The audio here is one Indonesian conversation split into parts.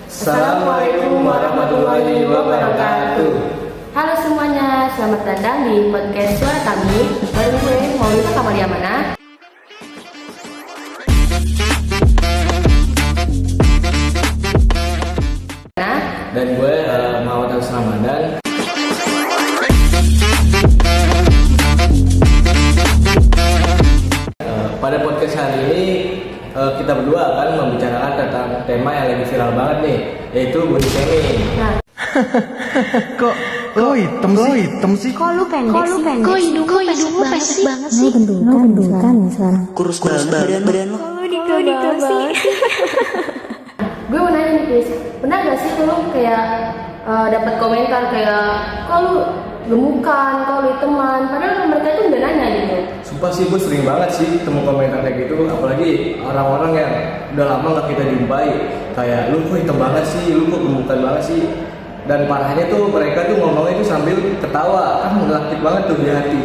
Assalamualaikum warahmatullahi wabarakatuh. Halo semuanya, selamat datang di podcast Suara Kami. Bareng gue Maulida Kamaliamana. Dan gue Muhammad Agus Ramadan. Pada podcast hari ini kita berdua akan membicarakan tentang tema yang lagi viral banget nih, yaitu body shaming. Kok hitam sih? Kok lu pendek sih? Kok hidungmu pesek banget sih? Bentukan sekarang. Kurus badan lo. Kok lu dikau sih? Gue mau nanya nih Chris, pernah gak sih lu kayak dapat komentar kayak kok lu gemukan, kok lu hiteman, padahal mereka itu udah nanya gitu. Sumpah sih, gue sering banget sih temu komentar kayak gitu, apalagi orang-orang yang udah lama gak kita jumpai. Kayak, lu kok hitam banget sih, lu kok gemukan banget sih. Dan parahnya tuh mereka tuh ngomongnya itu sambil ketawa, kan ngelakit banget tuh di hati.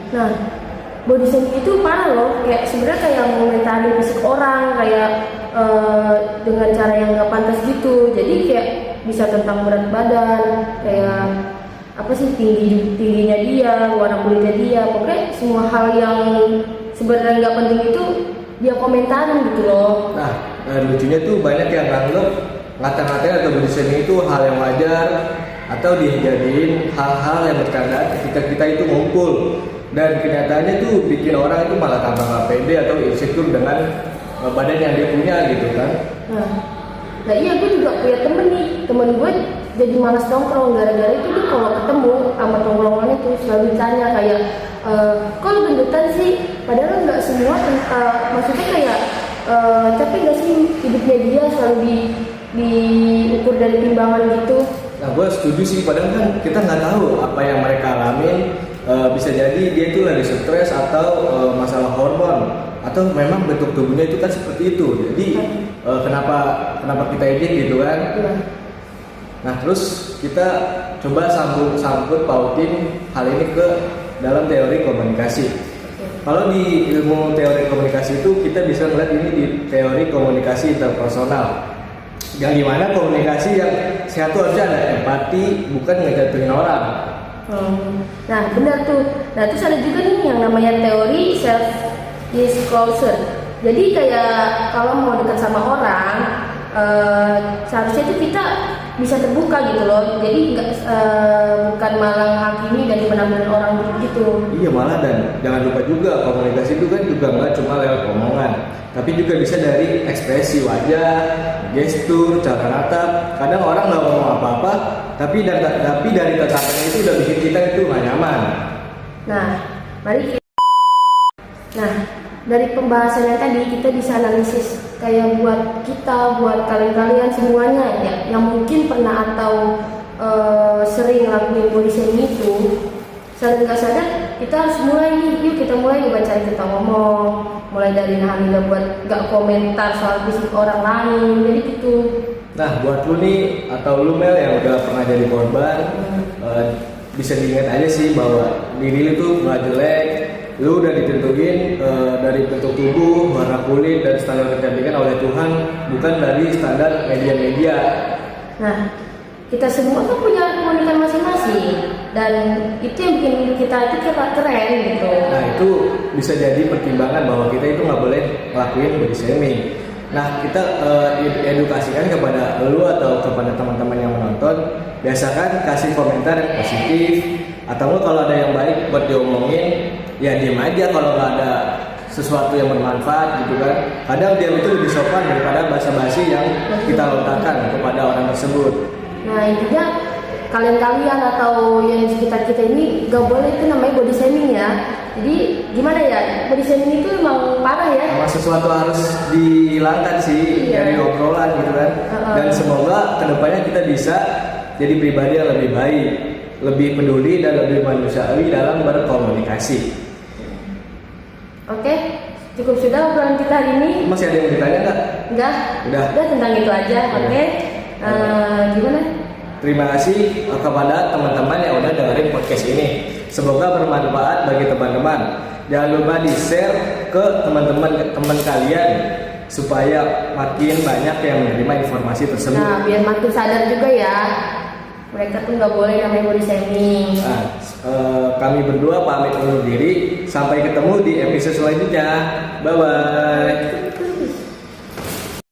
Nah, body shaming itu parah loh, kayak sebenarnya kayak mengomentari fisik orang, kayak dengan cara yang nggak pantas gitu. Jadi kayak bisa tentang berat badan, kayak apa sih tingginya dia, warna kulitnya dia, pokoknya semua hal yang sebenarnya nggak penting itu dia komentarin gitu loh. Nah, lucunya tuh banyak yang nganggep ngata-ngatain atau body shaming itu hal yang wajar atau dijadiin hal-hal yang bercandaan ketika kita itu ngumpul, dan kenyataannya tuh bikin orang itu malah tambah gak pede atau insecure dengan badan yang dia punya gitu kan. Nah iya, gue juga punya temen gue jadi malas nongkrong gara-gara itu. Tuh kalau ketemu sama tongkrongan itu selalu ditanya kayak kok lu gendutan sih, padahal nggak semua maksudnya kayak capek gak sih hidupnya dia selalu diukur dari timbangan gitu. Nah, gue setuju sih, padahal kan kita nggak tahu apa yang mereka alamin. Bisa jadi dia itu lagi stres atau masalah hormon, atau memang bentuk tubuhnya itu kan seperti itu. Jadi kenapa kita edit gitu kan? Nah, terus kita coba sambut pautin hal ini ke dalam teori komunikasi. Kalau di ilmu teori komunikasi itu kita bisa melihat ini di teori komunikasi interpersonal, yang dimana komunikasi yang sehat itu harusnya ada empati, bukan ngejatuhin orang. Nah benar tuh. Nah terus ada juga nih yang namanya teori self disclosure. Jadi kayak kalau mau dekat sama orang, seharusnya itu kita bisa terbuka gitu loh. Jadi bukan malah menghakimi dan benar-benar orang gitu. Iya, malah, dan jangan lupa juga komunikasi itu kan juga nggak cuma lewat omongan, tapi juga bisa dari ekspresi wajah, gestur, cara natap. Kadang orang nggak ngomong apa-apa, tapi dari tatapannya itu udah bikin kita itu nggak nyaman. Nah, dari pembahasan yang tadi kita bisa analisis kayak buat kalian semuanya ya, yang mungkin pernah atau sering lakuin body shaming itu, sadar nggak sadar kita harus mulai nih. Yuk kita mulai baca kita ngomong, mulai dari nahan buat nggak komentar soal fisik orang lain, jadi gitu. Nah, buat lu nih atau lu Mel yang udah pernah jadi korban, bisa diingat aja sih bahwa diri lu tuh nggak jelek. Lu udah ditentuin dari bentuk tubuh, warna kulit, dan standar kecantikan oleh Tuhan, bukan dari standar media-media. Nah, kita semua tuh punya keunikan masing-masing, dan itu yang bikin kita itu keren gitu. Nah, itu bisa jadi pertimbangan bahwa kita itu nggak boleh ngelakuin body shaming. Nah, kita edukasikan kepada lu atau kepada teman-teman yang menonton, biasakan kasih komentar yang positif, atau kalau ada yang baik buat diomongin, ya diem aja kalau nggak ada sesuatu yang bermanfaat gitu kan. Kadang diam itu lebih sopan daripada basa-basi yang kita lontarkan kepada orang tersebut. Nah intinya kalian atau yang di sekitar kita ini gak boleh itu namanya body shaming ya. Jadi gimana ya, body shaming itu emang parah ya. Emang sesuatu harus dihilangkan sih dari obrolan gitu kan. Dan semoga kedepannya kita bisa jadi pribadi yang lebih baik, lebih peduli dan lebih manusiawi dalam berkomunikasi. Oke, cukup sudah obrolan kita hari ini. Masih ada yang ditanya nggak? Enggak. Udah tentang itu aja. Oke. Gimana? Terima kasih kepada teman-teman yang udah dengerin podcast ini. Semoga bermanfaat bagi teman-teman. Jangan lupa di-share ke teman kalian supaya makin banyak yang menerima informasi tersebut. Nah, biar makin sadar juga ya. Mereka tuh nggak boleh namanya body shaming. Nah, kami berdua pamit undur diri. Sampai ketemu di episode selanjutnya. Bye bye.